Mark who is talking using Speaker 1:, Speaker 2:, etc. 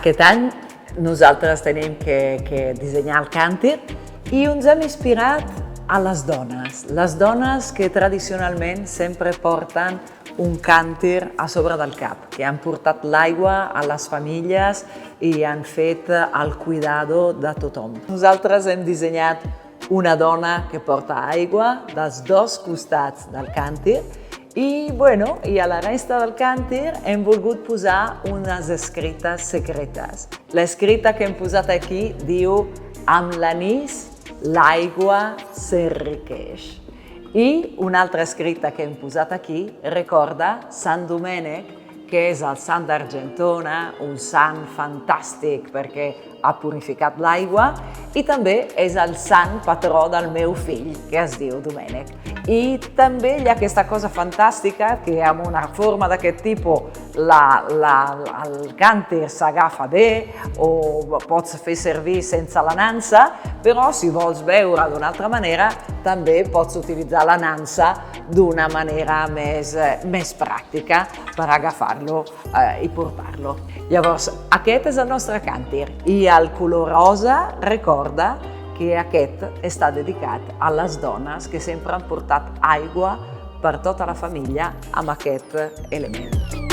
Speaker 1: Aquest any nosaltres tenim que dissenyar el càntir i ens hem inspirat a les dones que tradicionalment sempre porten un càntir a sobre del cap, que han portat l'aigua a les famílies i han fet el cuidado de tothom. Nosaltres hem dissenyat una dona que porta aigua dels dos costats del càntir i a la resta del càntir hem volgut posar unes escrites secretes. L'escrita que hem posat aquí diu «Amb l'anís l'aigua s'enriqueix». I una altra escrita que hem posat aquí recorda Sant Domènec, que és el sant d'Argentona, un sant fantàstic perquè ha purificat l'aigua i també és el sant patró del meu fill, que es diu Domènec. I també hi ha aquesta cosa fantàstica que amb una forma d'aquest tipus el càntir s'agafa bé o pots fer servir sense la nansa, però si vols beure d'una altra manera també pots utilitzar la nansa d'una manera més pràctica per agafar-lo i portar-lo. Llavors, aquest és el nostre càntir i el color rosa recorda que aquest està dedicat a les dones que sempre han portat aigua per tota la família amb aquest element.